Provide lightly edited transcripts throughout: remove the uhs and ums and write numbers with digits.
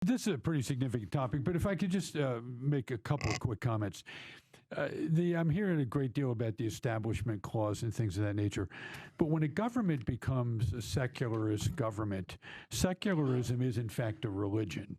This is a pretty significant topic, but if I could just make a couple of quick comments. I'm hearing a great deal about the Establishment Clause and things of that nature. But when a government becomes a secularist government, secularism is in fact a religion.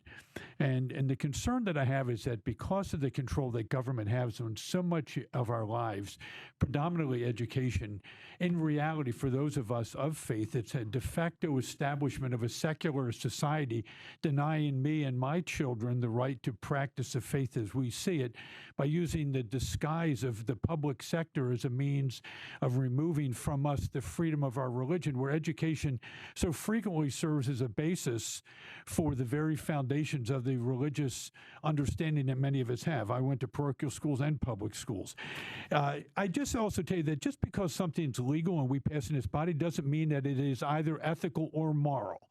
And the concern that I have is that because of the control that government has on so much of our lives, predominantly education, in reality, for those of us of faith, it's a de facto establishment of a secular society denying me and my children the right to practice the faith as we see it by using the disguise of the public sector as a means of removing from us the freedom of our religion, where education so frequently serves as a basis for the very foundations of the religious understanding that many of us have. I went to parochial schools and public schools. I just also tell you that just because something's legal and we pass in this body doesn't mean that it is either ethical or moral.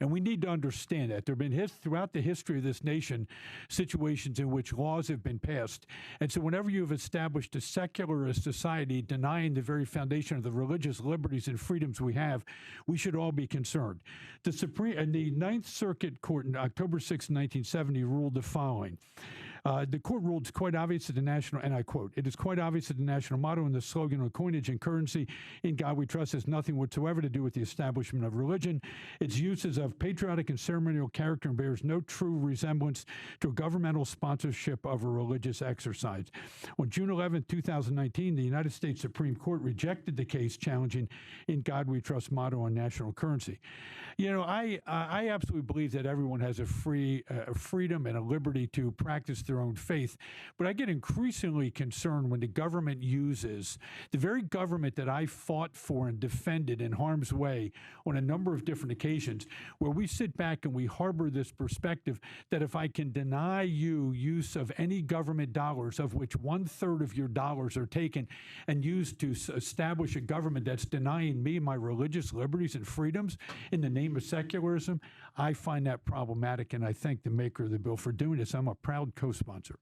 And we need to understand that. There have been, throughout the history of this nation, situations in which laws have been passed. And so whenever you have established a secularist society denying the very foundation of the religious liberties and freedoms we have, we should all be concerned. The Ninth Circuit Court on October 6, 1970, ruled the following. The court ruled it's quite obvious that the national, and I quote, "It is quite obvious that the national motto and the slogan of coinage and currency, 'In God We Trust,' has nothing whatsoever to do with the establishment of religion. Its use is of patriotic and ceremonial character and bears no true resemblance to a governmental sponsorship of a religious exercise." On June 11, 2019, the United States Supreme Court rejected the case challenging "In God We Trust" motto on national currency. You know, I absolutely believe that everyone has a freedom and a liberty to practice their own faith, but I get increasingly concerned when the government uses the very government that I fought for and defended in harm's way on a number of different occasions, where we sit back and we harbor this perspective that if I can deny you use of any government dollars, of which 1/3 of your dollars are taken and used to establish a government that's denying me my religious liberties and freedoms in the name of secularism, I find that problematic, and I thank the maker of the bill for doing this. I'm a proud co-sponsor.